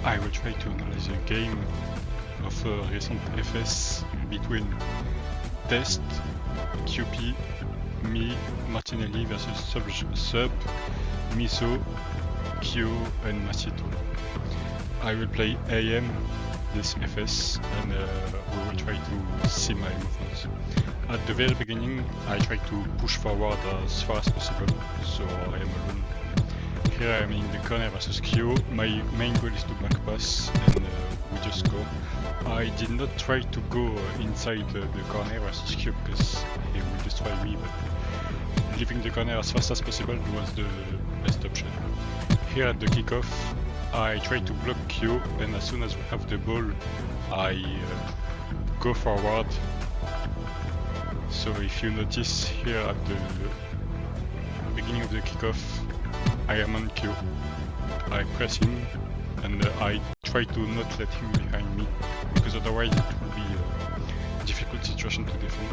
I will try to analyze a game of recent FS between Test, QP, me, Martinelli versus sub, miso, Q and masito. I will play AM this FS and we will try to see my movements. At the very beginning I try to push forward as far as possible, so I am alone. Here I am in the corner versus Q. My main goal is to back pass and we just go. I did not try to go inside the corner versus Q because he will destroy me, but leaving the corner as fast as possible was the best option. Here at the kickoff I try to block Q, and as soon as we have the ball I go forward. So if you notice here at the beginning of the kickoff I am on Q. I press him and I try to not let him behind me, because otherwise it will be a difficult situation to defend.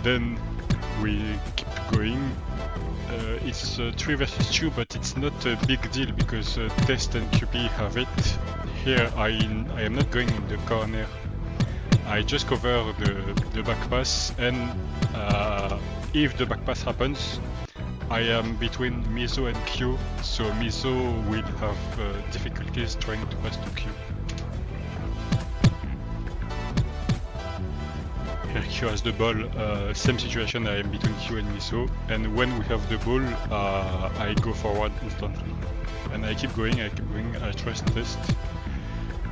Then we keep going. It's 3 versus 2, but it's not a big deal because Test and QP have it. Here I am not going in the corner. I just cover the back pass, and if the back pass happens, I am between miso and Q, so miso will have difficulties trying to pass to Q. Here Q has the ball, same situation, I am between Q and miso, and when we have the ball I go forward instantly. And I keep going, I trust Test.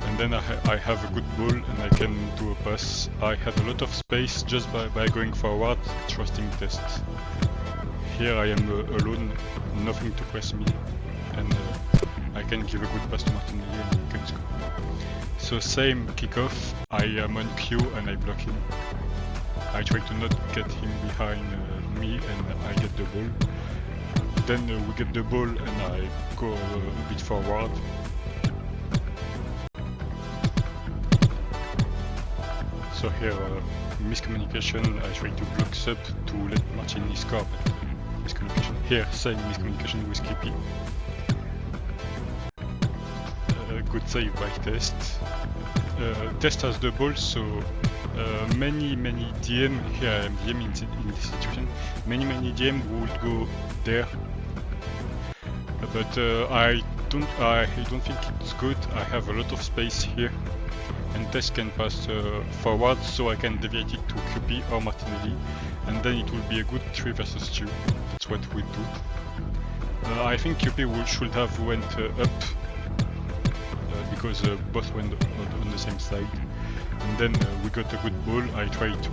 And then I have a good ball and I can do a pass. I had a lot of space just by going forward, trusting Test. Here I am alone, nothing to press me, and I can give a good pass to Martinelli and he can score. So same kickoff, I am on Q and I block him. I try to not get him behind me and I get the ball. Then we get the ball and I go a bit forward. So here miscommunication, I try to block sub to let Martinelli score, but miscommunication. Here, same miscommunication with KP. Good save by Test. Test has the ball, so many DM, here I am DM in this situation, many DM would go there. But I don't think it's good. I have a lot of space here, and Test can pass forward, so I can deviate it to QP or Martinelli, and then it will be a good 3 versus 2. That's what we do. I think QP should have went up, because both went on the same side. And then we got a good ball. I tried to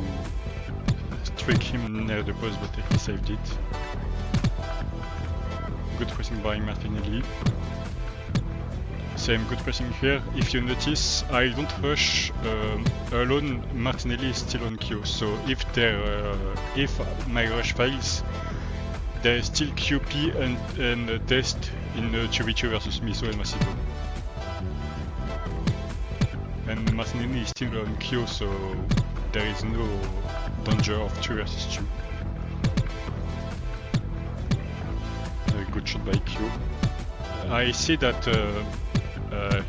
trick him near the post, but he saved it. Good pressing by Martinelli. Same good pressing here. If you notice, I don't rush alone. Martinelli is still on Q, so if my rush fails, there is still QP and Test in 2v2 versus miso and masito. And Martinelli is still on Q, so there is no danger of 2 versus 2. A good shot by Q. I see that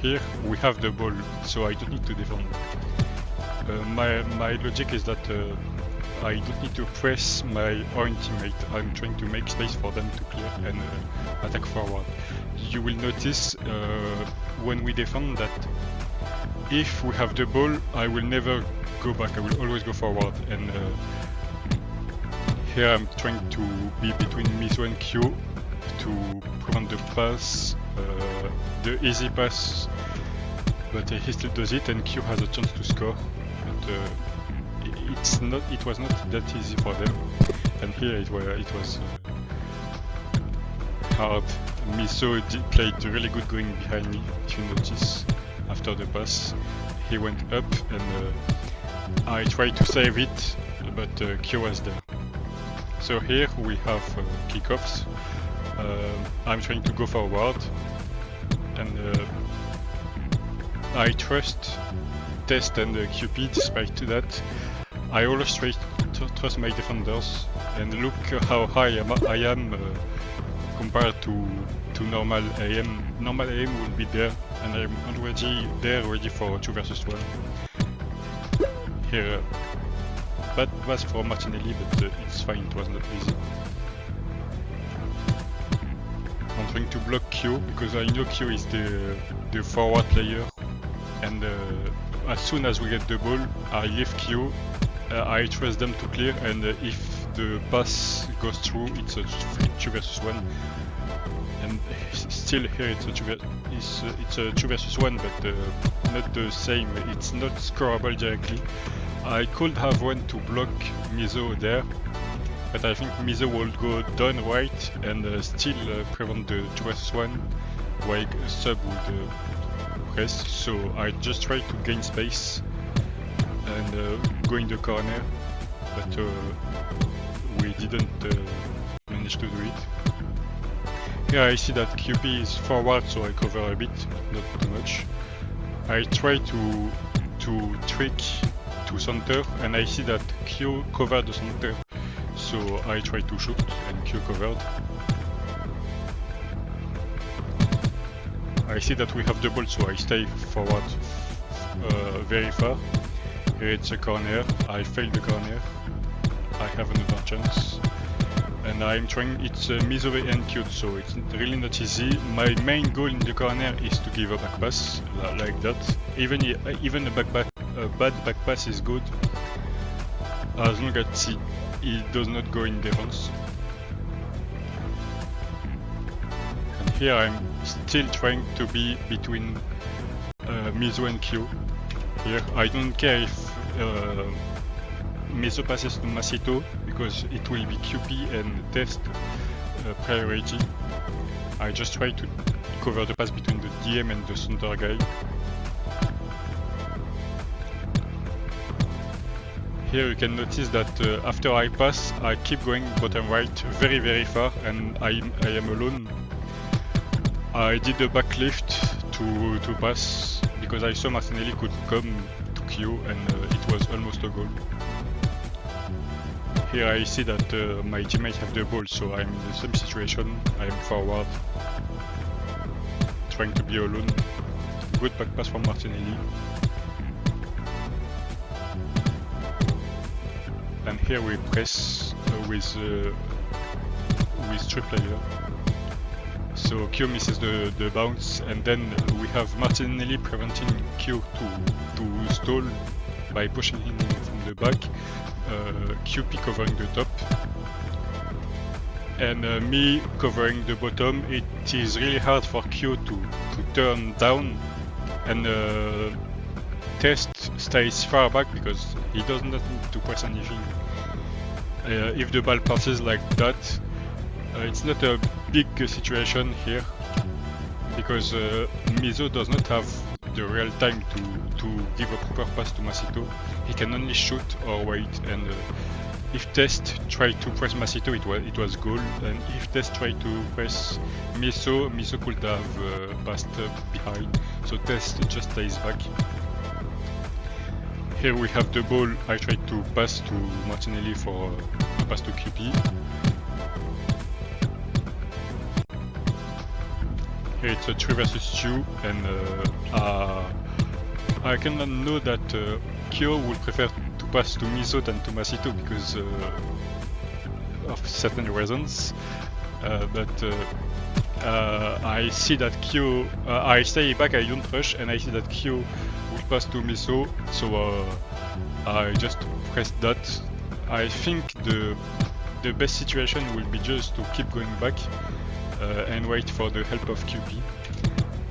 here we have the ball, so I don't need to defend. My logic is that I don't need to press my own teammate. I'm trying to make space for them to clear and attack forward. You will notice when we defend that if we have the ball, I will never go back, I will always go forward. And here I'm trying to be between miso and Q to prevent the pass, the easy pass, but he still does it, and Q has a chance to score. But it was not that easy for them, and here it was hard. Miso played really good going behind me, if you notice. After the pass, he went up, and I tried to save it, but Q was there. So here we have kickoffs. I'm trying to go forward, and I trust Test and QP. Despite that, I always try to trust my defenders, and look how high I am compared to to normal AM. Normal AM will be there, and I'm already there, ready for 2 versus 1. Here, bad pass for Martinelli, but it's fine, it was not easy. I'm trying to block Q, because I know Q is the forward player, and as soon as we get the ball, I leave Q, I trust them to clear, and if the pass goes through, it's a 2 versus 1. And still here it's a 2 versus 1, but not the same. It's not scoreable directly. I could have went to block Miso there, but I think Miso will go down right and still prevent the 2 versus 1 while sub would press. So I just tried to gain space and go in the corner, but we didn't manage to do it. Here I see that QP is forward, so I cover a bit, but not too much. I try to trick to center, and I see that Q covered the center, so I try to shoot, and Q covered. I see that we have the ball, so I stay forward very far. Here it's a corner, I fail the corner, I have another chance. And I'm trying, it's miso and Q, so it's really not easy. My main goal in the corner is to give a back pass, like that. Even a bad back pass is good, as long as he does not go in defense. And here I'm still trying to be between miso and Q. Here I don't care if miso passes to masito, because it will be QP and test priority. I just try to cover the pass between the DM and the center guy. Here you can notice that after I pass, I keep going bottom right very far, and I am alone. I did a back lift to pass, because I saw Martinelli could come to Q, and it was almost a goal. Here I see that my teammates have the ball, so I'm in the same situation. I am forward, trying to be alone. Good back pass from Martinelli. And here we press with 3 player. So Q misses the bounce, and then we have Martinelli preventing Q to stall by pushing him from the back. QP covering the top, and me covering the bottom. It is really hard for Q to turn down, and Test stays far back because he does not need to press anything. If the ball passes like that, it's not a big situation here, because Miso does not have the real time to give a proper pass to Masito. He can only shoot or wait, and if Test tried to press Masito, it was goal, and if Test tried to press Miso could have passed behind, so Test just stays back. Here we have the ball. I tried to pass to Martinelli for a pass to QP. Here it's a 3 versus 2, and I cannot know that Kyo would prefer to pass to Miso than to Masito because of certain reasons. But I see that Kyo, I stay back, I don't rush, and I see that Kyo will pass to Miso, so I just press that. I think the best situation will be just to keep going back and wait for the help of QP.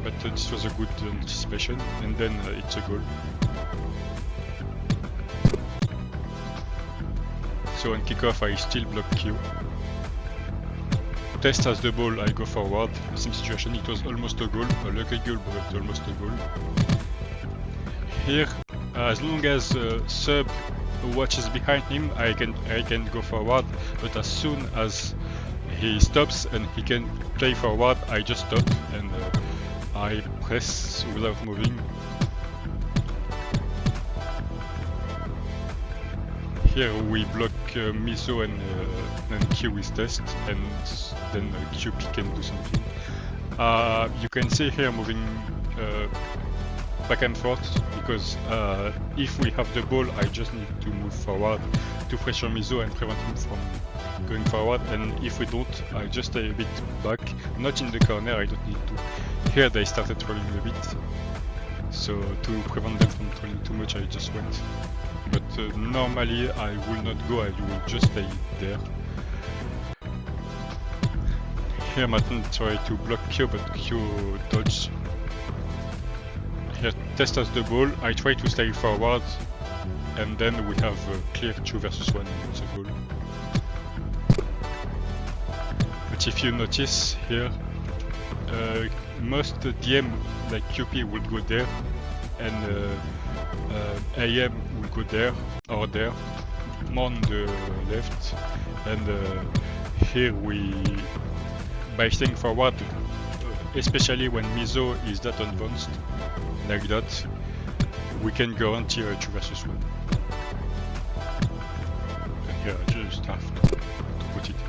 But this was a good anticipation, and then it's a goal. So on kickoff I still block Q. Test has the ball, I go forward. Same situation, it was almost a goal, a lucky goal but almost a goal. Here, as long as Sub watches behind him, I can go forward, but as soon as he stops and he can play forward, I just stop and I press without moving. Here we block Miso and Q with Test, and then QP can do something. You can see here moving back and forth because if we have the ball, I just need to move forward to pressure Miso and prevent him from going forward, and if we don't, I just stay a bit back, not in the corner, I don't need to. Here they started trolling a bit, so to prevent them from trolling too much I just went. But normally I will not go, I will just stay there. Here Martin tried to block Q, but Q dodged. Here Test has the ball, I try to stay forward, and then we have a clear 2 versus 1 in the goal. But if you notice here, most DM like QP will go there, and AM will go there or there, more on the left, and here we, by staying forward, especially when Miso is that advanced, like that, we can guarantee a 2 versus 1. And here I just have to put it in.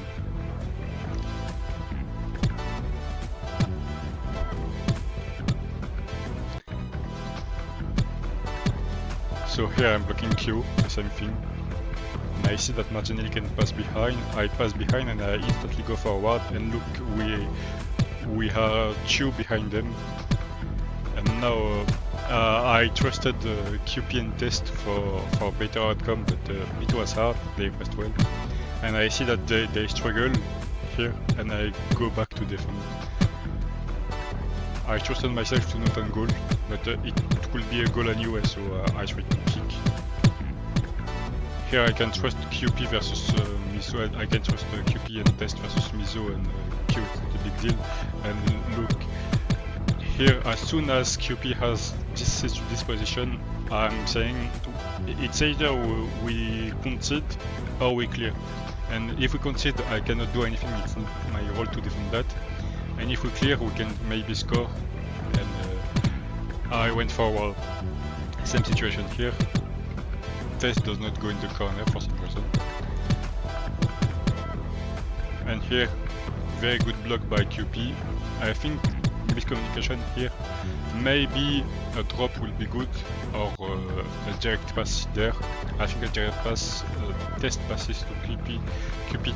So here I'm blocking Q, the same thing. And I see that Martinelli can pass behind. I pass behind and I instantly go forward, and look, we have 2 behind them. And now I trusted QP and Test for better outcome, but it was hard, they pressed well. And I see that they struggle here, and I go back to defend. I trusted myself to not on goal, but it could be a goal anyway, so I tried to kick. Here I can trust QP versus Miso, and I can trust QP and Test versus Miso, and Q, it's not a big deal. And look, here as soon as QP has this position, I'm saying it's either we concede or we clear. And if we concede, I cannot do anything, it's not my role to defend that. And if we clear, we can maybe score, and I went forward. Same situation here. Test does not go in the corner for some reason. And here, very good block by QP. I think miscommunication here. Maybe a drop will be good, or a direct pass there. I think a direct pass, Test passes to QP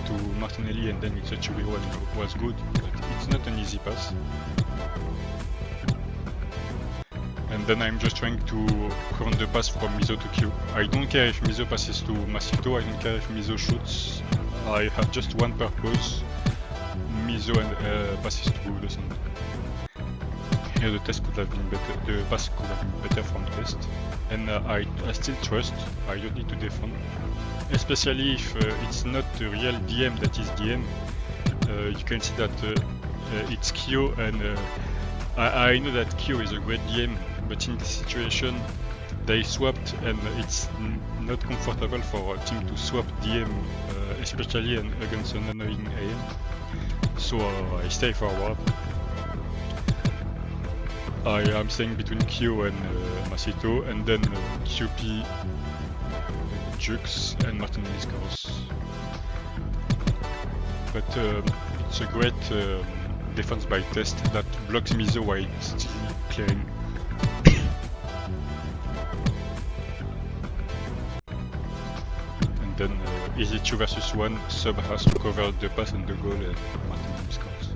to Martinelli, and then it's a 2v1 was good, but it's not an easy pass. And then I'm just trying to prevent the pass from Miso to Q. I don't care if Miso passes to Masito, I don't care if Miso shoots. I have just one purpose, Miso and passes to the center. Here the test could have been better, the pass could have been better from Test. And I still trust, I don't need to defend. Especially if it's not the real DM that is DM. You can see that it's Q, and I know that Q is a great DM, but in this situation they swapped, and it's not comfortable for a team to swap DM, especially against an annoying AM. So I stay forward. I am staying between Q and Masito, and then QP jukes and Martinelli scores. But it's a great defense by Test that blocks Miso while still clearing. And then easy 2 versus 1, Sub has to cover the pass and the goal, and Martinelli scores.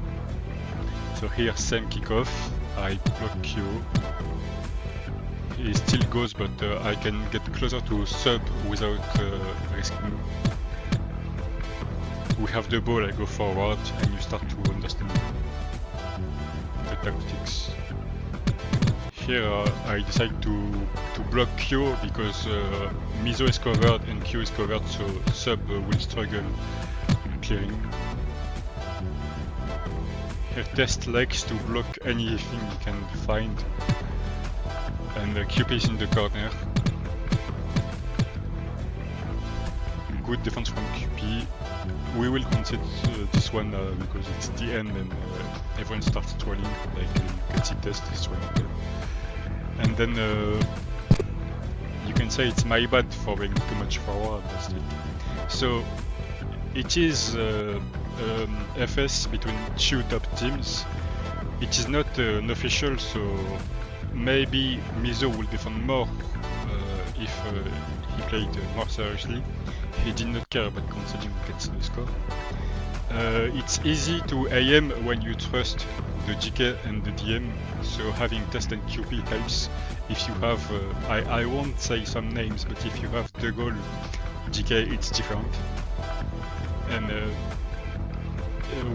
So here same kickoff, I block Q. He still goes, but I can get closer to Sub without risking. We have the ball, I go forward, and you start to understand the tactics. Here I decide to block Q because Miso is covered and Q is covered, so Sub will struggle clearing. Here Test likes to block anything he can find, and QP is in the corner. Good defense from QP. We will concede this one because it's the end, and everyone starts trolling, like you can see Test is trolling there. And then you can say it's my bad for being too much forward, but still. So it is FS between two top teams. it is not an official, so maybe Miso will defend more if he played more seriously. He did not care about conceding against the score. It's easy to AM when you trust the GK and the DM, so having test and QP helps. If you have, I won't say some names, but if you have the goal GK, it's different. And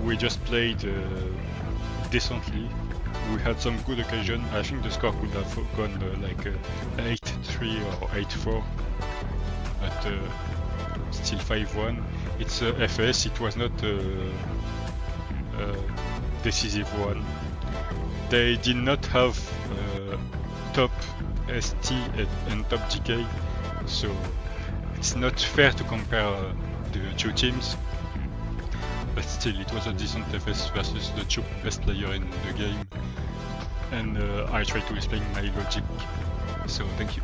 we just played decently. We had some good occasion. I think the score could have gone like 8-3 or 8-4, but still 5-1. It's FS, it was not a decisive one. They did not have top ST and top GK, so it's not fair to compare the two teams. But still, it was a decent FS versus the two best player in the game, and I try to explain my logic, so thank you.